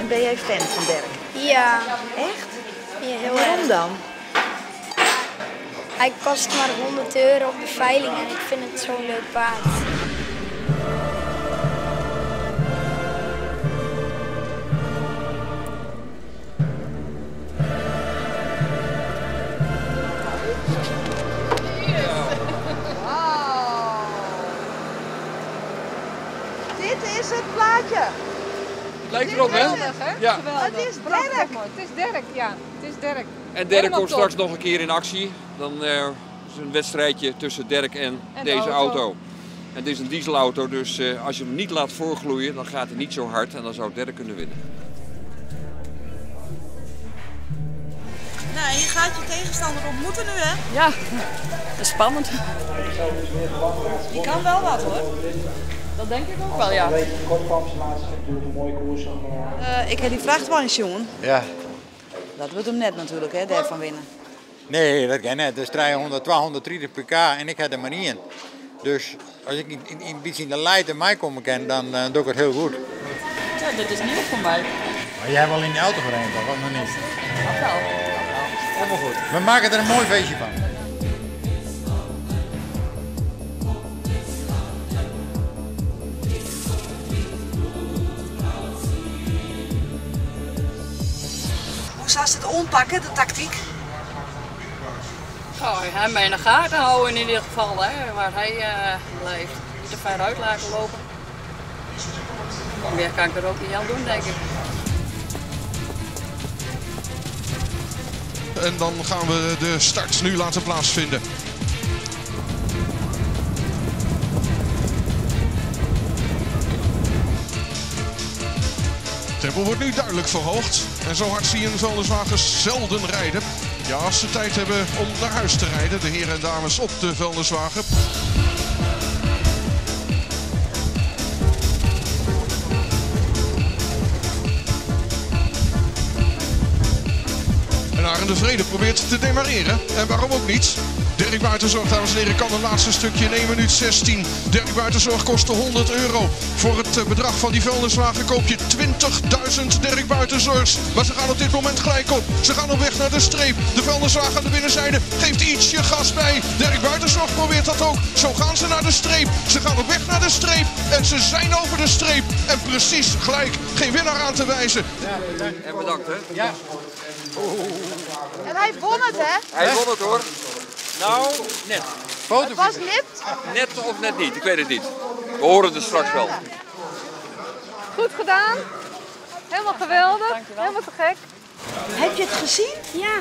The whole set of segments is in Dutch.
ben jij fan van Derk? Ja. Echt? Ja, heel Waarom erg. dan? Hij kost maar 100 euro op de veiling en ik vind het zo'n leuk paard. Dit is het plaatje. Lijkt erop, hè? Ja. Het is Derk. Het is Derk, ja. Het is Derk. En Derk komt straks nog een keer in actie. Dan is het een wedstrijdje tussen Derk en deze auto. En dit is een dieselauto, dus als je hem niet laat voorgloeien, dan gaat hij niet zo hard en dan zou Derk kunnen winnen. Nou, je gaat je tegenstander ontmoeten nu, hè? Ja, dat is spannend. Die kan wel wat, hoor. Dat denk ik ook wel, ja. Ik heb die vrachtwagens, jongen. Ja. Dat wordt hem net natuurlijk, hè, daarvan winnen. Nee, dat kan net. Dus 300, 230 pk en ik heb er maar niet in. Dus als ik een beetje in de leid en mij komen kan, dan doe ik het heel goed. Ja, dit is nieuw voor mij. Maar jij hebt wel in de auto gereden, toch? Of nog niet? Dat wel. Helemaal goed. We maken er een mooi feestje van. Hoe zou ze het ontpakken, de tactiek? Oh, hij mij in de gaten houden in ieder geval, hè, waar hij blijft. Niet te ver uit laten lopen. Meer kan ik er ook niet aan doen, denk ik. En dan gaan we de start nu laten plaatsvinden. Het tempo wordt nu duidelijk verhoogd. En zo hard zie je een vuilniswagen zelden rijden. Ja, als ze tijd hebben om naar huis te rijden, de heren en dames op de vuilniswagen. En Arend de Vrede probeert te demareren. En waarom ook niet? Derk Buitenzorg, dames en heren, kan een laatste stukje in 1 minuut 16. Derk Buitenzorg kostte 100 euro. Voor het bedrag van die vuilniswagen koop je 20.000 Derk Buitenzorgs. Maar ze gaan op dit moment gelijk op. Ze gaan op weg naar de streep. De vuilniswagen aan de binnenzijde geeft ietsje gas bij. Derk Buitenzorg probeert dat ook. Zo gaan ze naar de streep. Ze gaan op weg naar de streep. En ze zijn over de streep. En precies gelijk. Geen winnaar aan te wijzen. En bedankt, hè? Ja. En hij won het, hè? Hij won het, hoor. Nou, net. Het was nipt. Net of net niet, ik weet het niet. We horen het straks wel. Goed gedaan. Helemaal geweldig. Helemaal te gek. Heb je het gezien? Ja,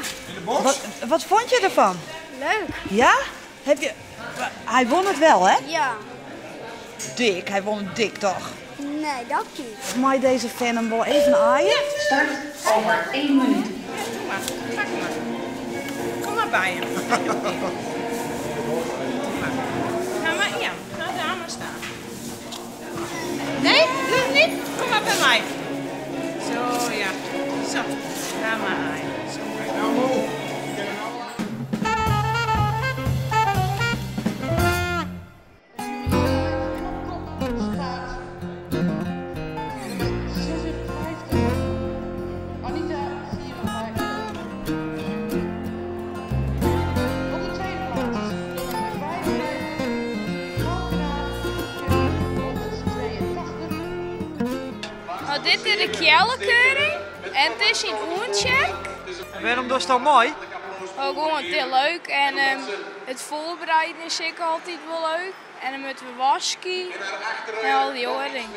Wat vond je ervan? leuk. Ja? Hij won het wel, hè? Ja. Dik, hij won dik toch? Nee, dat niet. Voor mij deze fan hem wel even aaien. Start over 1 minuut. Kom maar bij hem. Ga maar, ja, ga daar maar staan. Nee, doe het niet. Kom maar bij mij. Zo, ja. Zo, ga maar aaien. Zo. Dit is de kjellekeuring en het is in oercheck. Waarom dat is dan mooi? Ook gewoon heel leuk en het voorbereiden is zeker altijd wel leuk. En dan moeten we wasken en al die andere dingen.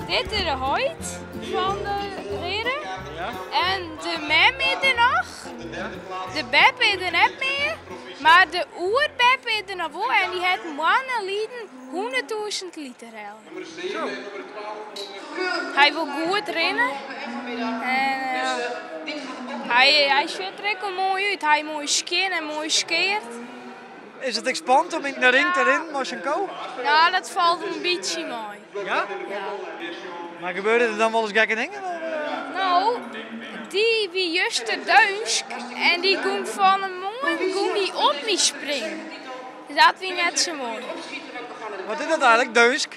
Dit is de huid van de reden. En de mem is er nog. De beb is er net meer. Maar de oerbeb is er nog wel. En die heeft mannen lieden 100.000 liter helden. Hij wil goed rennen. En, hij ziet er ook mooi uit. Hij mooi skin en mooi skeert. Is het spannend om in de ring te rennen, Moshenko? Nou, dat valt een beetje mooi. Ja? Ja. Maar gebeurde er dan wel eens gekke dingen? Nou, die wie juist de Duinsk en die ging van een mooi die op me springen. Dat wie net zo mooi. Wat is dat eigenlijk, Duinsk?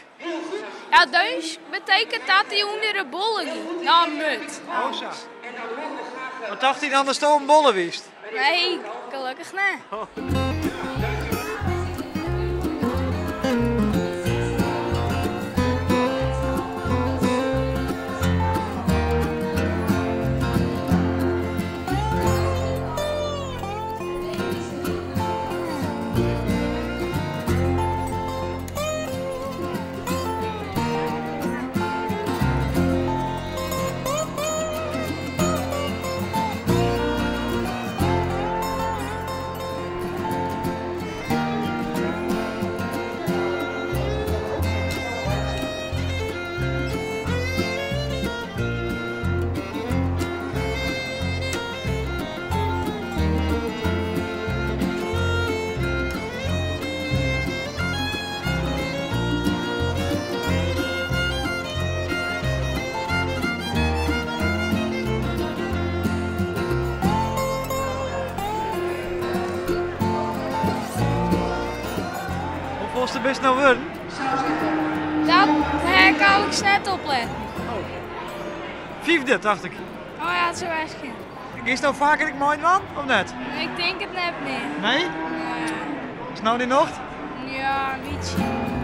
Ja, Duinsk betekent dat hij onder de bollen ging. Nou, mut. Oh zo. Wat dacht hij dan dat het een bolle wist? Nee, gelukkig niet. Oh. Hoeveel is de best nou worden? Dat heb ik al net opletten. Vijfde, dacht ik. Oh ja, dat zou waarschijnlijk. Is nou vaker ik mooi man, of net? Ik denk het net meer. Nee? Nee. Is nou niet nog? Ja, een beetje.